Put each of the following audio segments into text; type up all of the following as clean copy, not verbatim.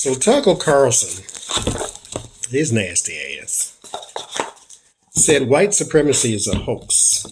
So Tucker Carlson, his nasty ass, said white supremacy is a hoax.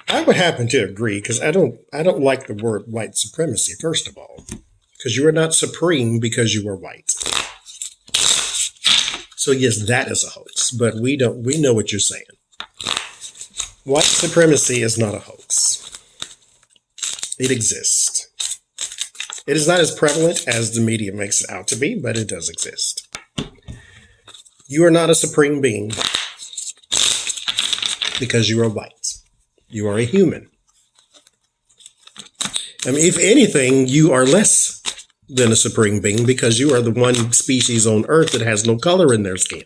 I would happen to agree because I don't like the word white supremacy, first of all, because you are not supreme because you are white. So yes, that is a hoax, but we know what you're saying. White supremacy is not a hoax. It exists. It is not as prevalent as the media makes it out to be, but it does exist. You are not a supreme being because you are white. You are a human. I mean, if anything, you are less than a supreme being because you are the one species on Earth that has no color in their skin.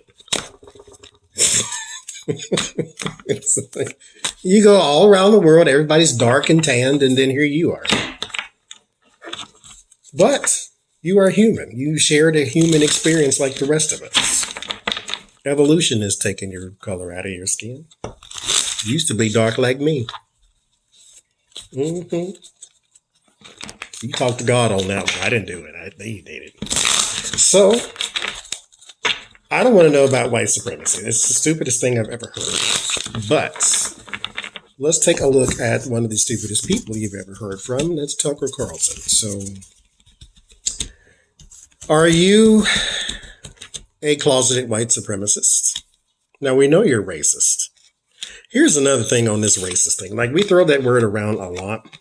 You go all around the world, everybody's dark and tanned, and then here you are. But you are human. You shared a human experience like the rest of us. Evolution has taken your color out of your skin. You used to be dark like me. You talked to God on that one. I didn't do it. He did it. So, I don't want to know about white supremacy. It's the stupidest thing I've ever heard. But let's take a look at one of the stupidest people you've ever heard from. That's Tucker Carlson. So, are you a closeted white supremacist? Now, we know you're racist. Here's another thing on this racist thing. Like, we throw that word around a lot.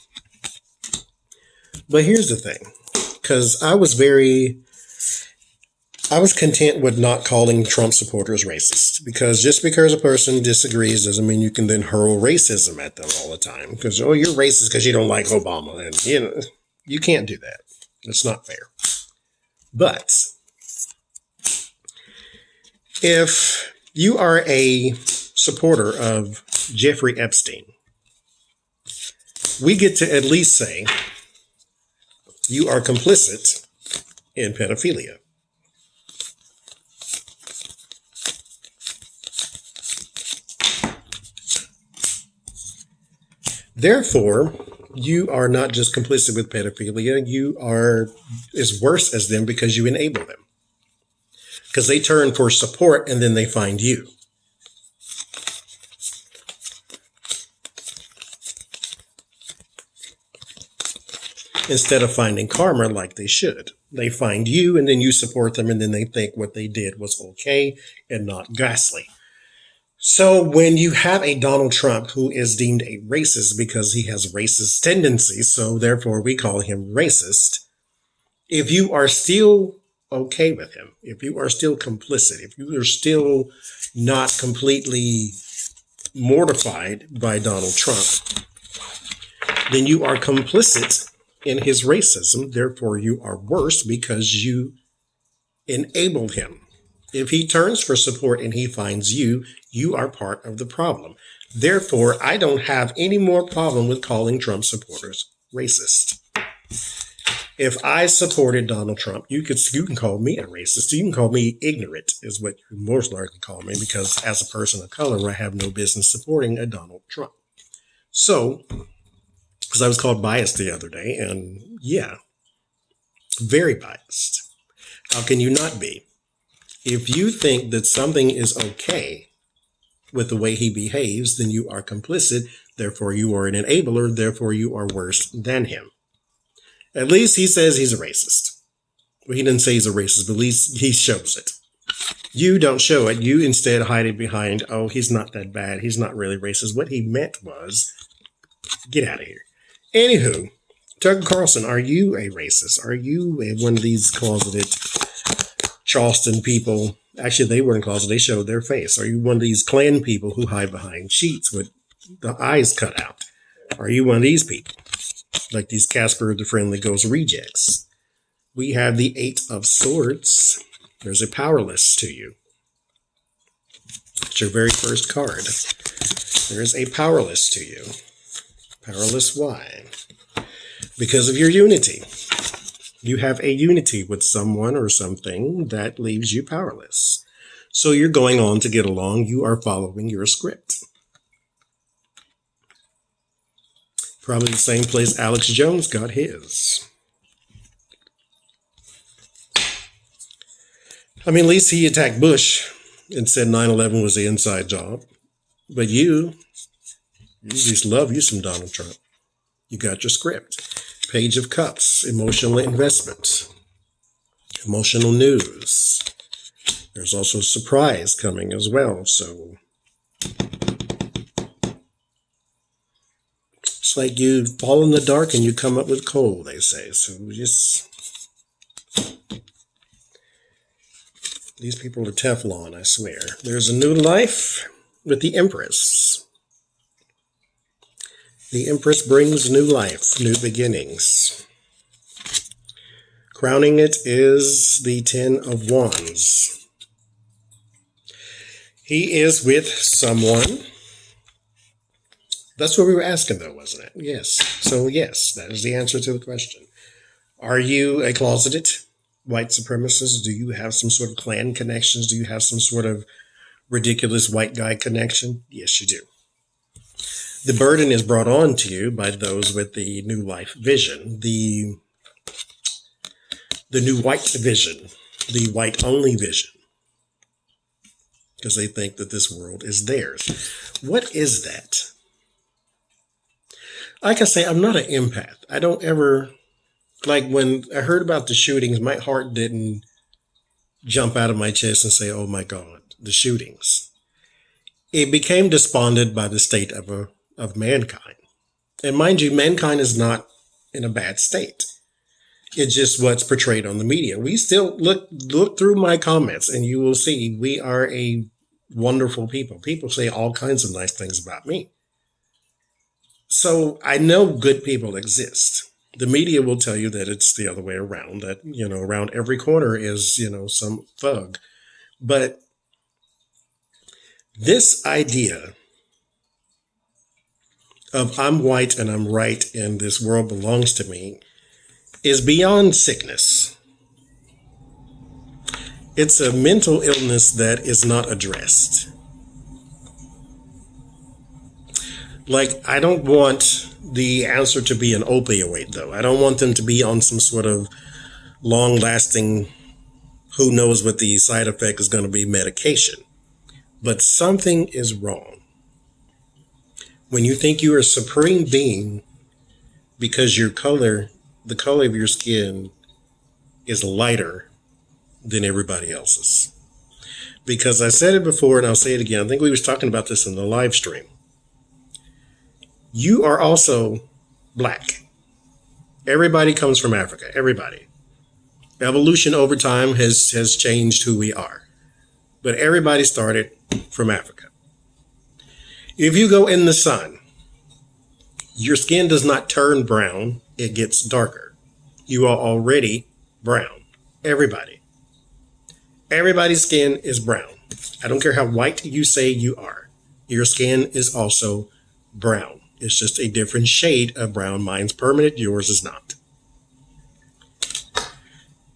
But here's the thing. Because I was content with not calling Trump supporters racist. Because just because a person disagrees doesn't mean you can then hurl racism at them all the time. Because, oh, you're racist because you don't like Obama. And, you can't do that. It's not fair. But if you are a supporter of Jeffrey Epstein, we get to at least say you are complicit in pedophilia. Therefore, you are not just complicit with pedophilia, you are as worse as them because you enable them. Because they turn for support and then they find you. Instead of finding karma like they should. They find you and then you support them and then they think what they did was okay and not ghastly. So when you have a Donald Trump who is deemed a racist because he has racist tendencies, so therefore we call him racist, if you are still okay with him, if you are still complicit, if you are still not completely mortified by Donald Trump, then you are complicit in his racism. Therefore, you are worse because you enabled him. If he turns for support and he finds you, you are part of the problem. Therefore, I don't have any more problem with calling Trump supporters racist. If I supported Donald Trump, you can call me a racist. You can call me ignorant, is what you most likely call me, because as a person of color, I have no business supporting a Donald Trump. So, because I was called biased the other day, and yeah, very biased. How can you not be? If you think that something is okay with the way he behaves, then you are complicit. Therefore, you are an enabler. Therefore, you are worse than him. At least he says he's a racist. Well, he didn't say he's a racist, but at least he shows it. You don't show it. You instead hide it behind, oh, he's not that bad. He's not really racist. What he meant was, get out of here. Anywho, Tucker Carlson, are you a racist? Are you one of these closeted Charleston people? Actually, they weren't closeted. They showed their face. Are you one of these Klan people who hide behind sheets with the eyes cut out? Are you one of these people? Like these Casper the Friendly Ghost rejects. We have the 8 of Swords. There's a powerless to you. It's your very first card. There's a powerless to you. Powerless, why? Because of your unity. You have a unity with someone or something that leaves you powerless. So you're going on to get along. You are following your script. Probably the same place Alex Jones got his. I mean, at least he attacked Bush and said 9/11 was the inside job. But you just love you some Donald Trump. You got your script. Page of Cups, emotional investments, emotional news. There's also a surprise coming as well. So it's like you fall in the dark and you come up with coal, they say. So just, these people are Teflon, I swear. There's a new life with the Empress. The Empress brings new life, new beginnings. Crowning it is the Ten of Wands. He is with someone. That's what we were asking, though, wasn't it? Yes. So, yes, that is the answer to the question. Are you a closeted white supremacist? Do you have some sort of clan connections? Do you have some sort of ridiculous white guy connection? Yes, you do. The burden is brought on to you by those with the new life vision, the new white vision, the white only vision, because they think that this world is theirs. What is that? Like I say, I'm not an empath. I don't ever, like when I heard about the shootings, my heart didn't jump out of my chest and say, oh my God, the shootings. It became despondent by the state of mankind. And mind you, mankind is not in a bad state. It's just what's portrayed on the media. We still look through my comments and you will see we are a wonderful people. People say all kinds of nice things about me. So I know good people exist. The media will tell you that it's the other way around, that, around every corner is, some thug. But this idea of I'm white and I'm right and this world belongs to me is beyond sickness. It's a mental illness that is not addressed. Like, I don't want the answer to be an opioid, though. I don't want them to be on some sort of long-lasting, who knows what the side effect is going to be, medication. But something is wrong. When you think you're a supreme being because the color of your skin is lighter than everybody else's. Because I said it before and I'll say it again. I think we was talking about this in the live stream. You are also black. Everybody comes from Africa. Everybody. Evolution over time has changed who we are. But everybody started from Africa. If you go in the sun, your skin does not turn brown. It gets darker. You are already brown. Everybody. Everybody's skin is brown. I don't care how white you say you are. Your skin is also brown. It's just a different shade of brown. Mine's permanent. Yours is not.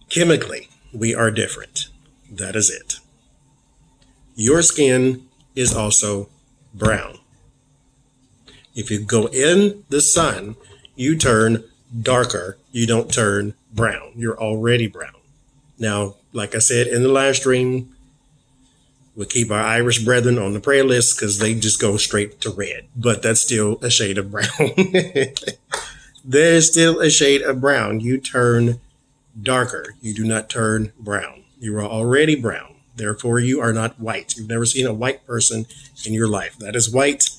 Chemically, we are different. That is it. Your skin is also brown. If you go in the sun, you turn darker. You don't turn brown. You're already brown. Now, like I said in the live stream, we'll keep our Irish brethren on the prayer list because they just go straight to red. But that's still a shade of brown. There's still a shade of brown. You turn darker. You do not turn brown. You are already brown. Therefore, you are not white. You've never seen a white person in your life. That is white.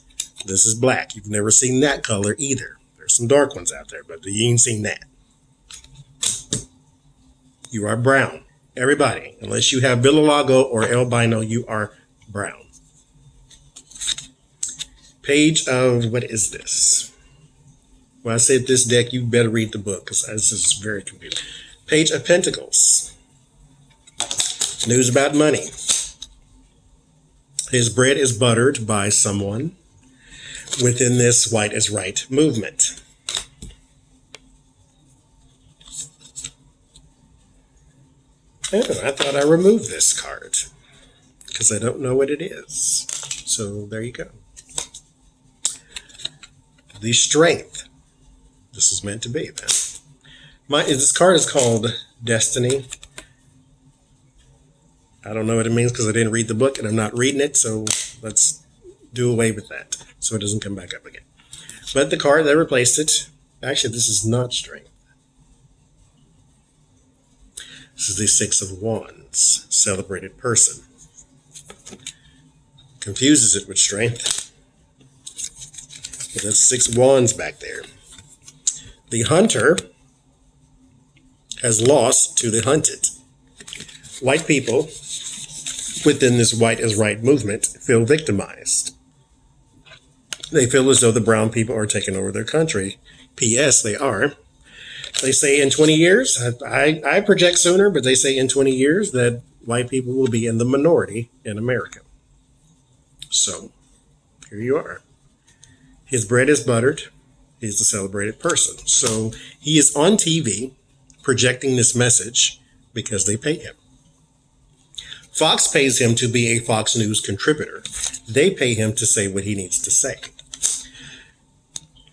This is black. You've never seen that color either. There's some dark ones out there, but you ain't seen that. You are brown. Everybody, unless you have vitiligo or albino, you are brown. Page of, what is this? When I said this deck, you better read the book because this is very confusing. Page of Pentacles. News about money. His bread is buttered by someone within this white is right movement. Oh, I thought I removed this card because I don't know what it is. So there you go. The Strength. This is meant to be then. This card is called Destiny. I don't know what it means because I didn't read the book and I'm not reading it. So let's do away with that so it doesn't come back up again. But the card that replaced it, actually, this is not strength. This is the Six of Wands, celebrated person. Confuses it with strength. But that's 6 wands back there. The hunter has lost to the hunted. White people within this white is right movement feel victimized. They feel as though the brown people are taking over their country. P.S. They are. They say in 20 years, I project sooner, but they say in 20 years that white people will be in the minority in America. So, here you are. His bread is buttered. He's a celebrated person. So, he is on TV projecting this message because they pay him. Fox pays him to be a Fox News contributor. They pay him to say what he needs to say.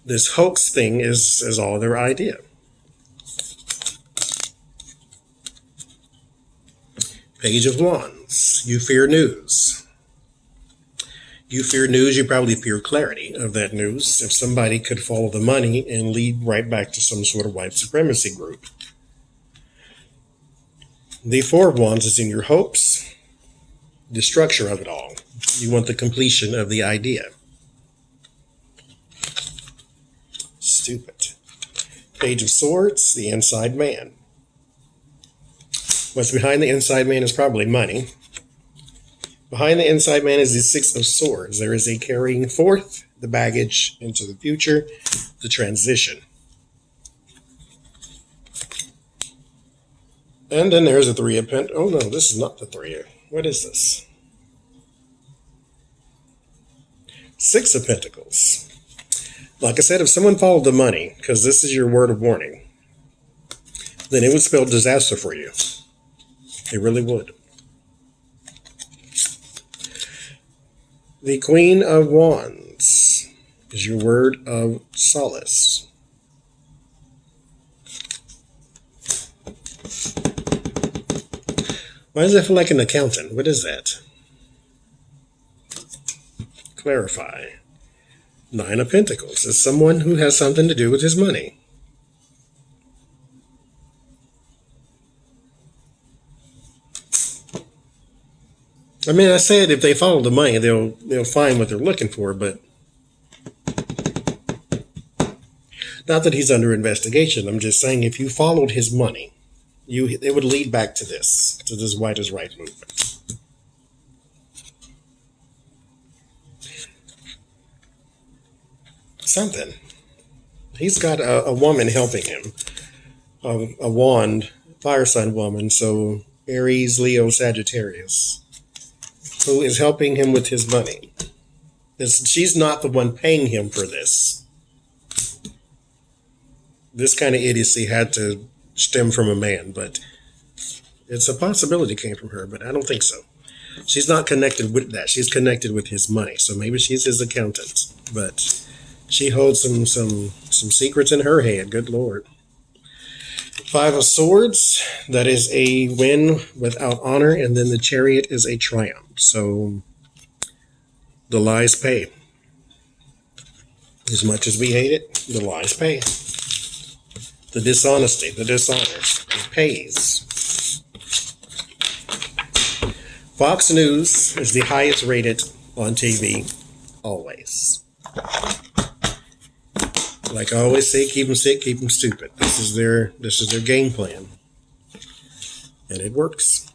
This hoax thing is all their idea. Page of Wands. You fear news. You fear news, you probably fear clarity of that news. If somebody could follow the money and lead right back to some sort of white supremacy group. The Four of Wands is in your hopes, the structure of it all. You want the completion of the idea. Stupid. Page of Swords, the inside man. What's behind the inside man is probably money. Behind the inside man is the Six of Swords. There is a carrying forth the baggage into the future, the transition. And then there's a Three of Pentacles. Oh no, this is not the Three. What is this? Six of Pentacles. Like I said, if someone followed the money, because this is your word of warning, then it would spell disaster for you. It really would. The Queen of Wands is your word of solace. Why does that feel like an accountant? What is that? Clarify. Nine of Pentacles is someone who has something to do with his money. I mean, I said if they follow the money, they'll find what they're looking for, but not that he's under investigation. I'm just saying if you followed his money, it would lead back to this white is right movement. Something. He's got a woman helping him, a wand, fire sign woman, so Aries, Leo, Sagittarius, who is helping him with his money. She's not the one paying him for this. This kind of idiocy had to stem from a man, but it's a possibility came from her, but I don't think so. She's not connected with that. She's connected with his money, so maybe she's his accountant, but she holds some secrets in her head. Good Lord. Five of Swords, that is a win without honor, and then the Chariot is a triumph. So the lies pay. As much as we hate it, the lies pay. The dishonesty, the dishonor, it pays. Fox News is the highest rated on TV, always. Like I always say, keep them sick, keep them stupid. This is their game plan. And it works.